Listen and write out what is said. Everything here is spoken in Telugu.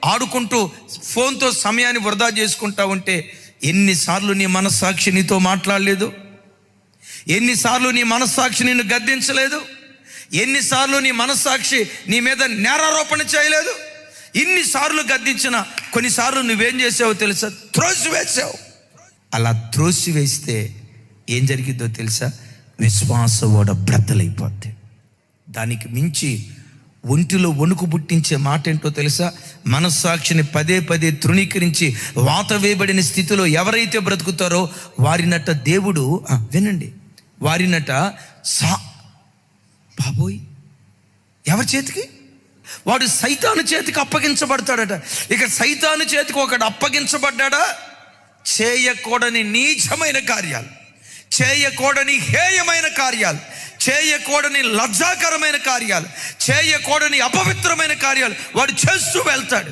ఆడుకుంటూ ఫోన్తో సమయాన్ని వృధా చేసుకుంటా ఉంటే ఎన్నిసార్లు నీ మనస్సాక్షి నీతో మాట్లాడలేదు? ఎన్నిసార్లు నీ మనస్సాక్షి నిన్ను గద్దించలేదు? ఎన్నిసార్లు నీ మనస్సాక్షి నీ మీద నేరారోపణ చేయలేదు? ఇన్నిసార్లు గద్దించిన కొన్నిసార్లు నువ్వేం చేసావో తెలుసా? త్రోసివేసావు. అలా త్రోసివేస్తే ఏం జరిగిద్దో తెలుసా? విశ్వాస ఓడ బ్రద్దలైపోద్ది. దానికి మించి ఒంటిలో వణుకు పుట్టించే మాట ఏంటో తెలుసా? మనస్సాక్షిని పదే పదే తృణీకరించి వాత వేయబడిన స్థితిలో ఎవరైతే బ్రతుకుతారో వారినట దేవుడు, వినండి, వారినట బాబోయ్ ఎవరి చేతికి? వాడు సైతాను చేతికి అప్పగించబడతాడట. ఇక సైతాను చేతికి ఒకడు అప్పగించబడ్డా చేయకూడని నీచమైన కార్యాలు, చేయకూడని హేయమైన కార్యాలు, చేయకూడని లజ్జాకరమైన కార్యాలు, చేయకూడని అపవిత్రమైన కార్యాలు వాడు చేస్తూ వెళ్తాడు.